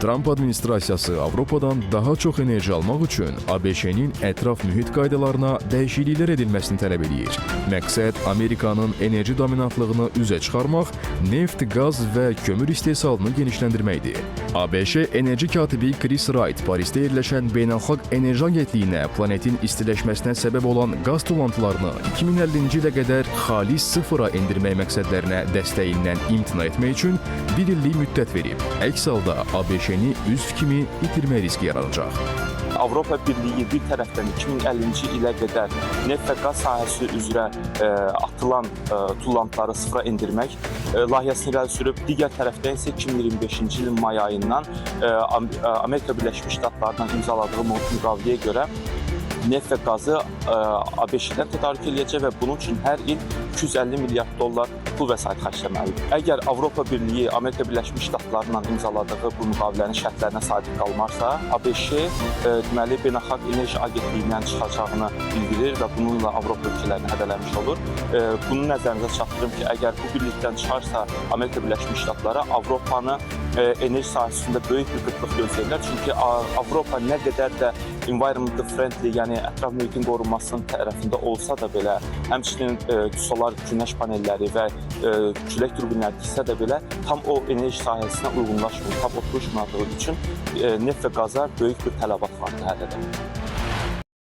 Tramp administrasiyası Avropadan daha çox enerji almaq üçün ABŞ-nin ətraf mühit qaydalarına dəyişikliklər edilməsini tələb edir. Məqsəd Amerikanın enerji dominantlığını üzə çıxarmaq, neft, qaz və kömür istehsalını genişləndirməkdir. ABŞ enerji katibi Chris Wright Parisdə yerləşən Beynəlxalq Enerji Agentliyinə planetin istiləşməsinə səbəb olan qaz tullantılarını 2050-ci ilə qədər xalis sıfıra endirmək məqsədlərinə dəstəyindən imtina etmək üçün bir illik müddət verib. Əks halda ABŞ-ni üzv kimi itirmə riski yaranacaq. Avropa Birliyi bir tərəfdən 2050-ci ilə qədər neft və qaz sahəsi üzrə atılan tullantıları sıfıra endirmək layihəsini irəli sürüb. Digər tərəfdən isə 2025-ci ilin may ayından Amerika Birləşmiş Ştatlarından imzaladığı müqaviləyə görə neft və qazı ABŞ-dən tədarük edəcək və bunun üçün hər il 250 milyard dollar pul vəsait xərcləməlidir. Əgər Avropa Birliyi Amerika Birləşmiş Ştatlarından imzaladığı bu müqavilənin şərtlərinə sadiq qalmarsa, ABŞ deməli Beynəlxalq Enerji Agentliyindən çıxacağını bildirir və bununla Avropa ölkələrini hədələmiş olur. Bunu nəzərinizə çatdırım ki, əgər bu birlikdən çıxarsa Amerika Birləşmiş Ştatları Avropanı enerji sahəsində böyük bir qıtlıq gözləyirlər. Çünki Avropa nə qədər də environmental friendly, yəni ətraf mühitin qorunmasının tərəfində olsa da belə, həmçinin solar günəş panelləri və külək turbinləri tiksə də belə tam o enerji sahəsinə uyğunlaşmır, tam oturuşmadığı üçün neft və qaza böyük bir tələbat var hələ də.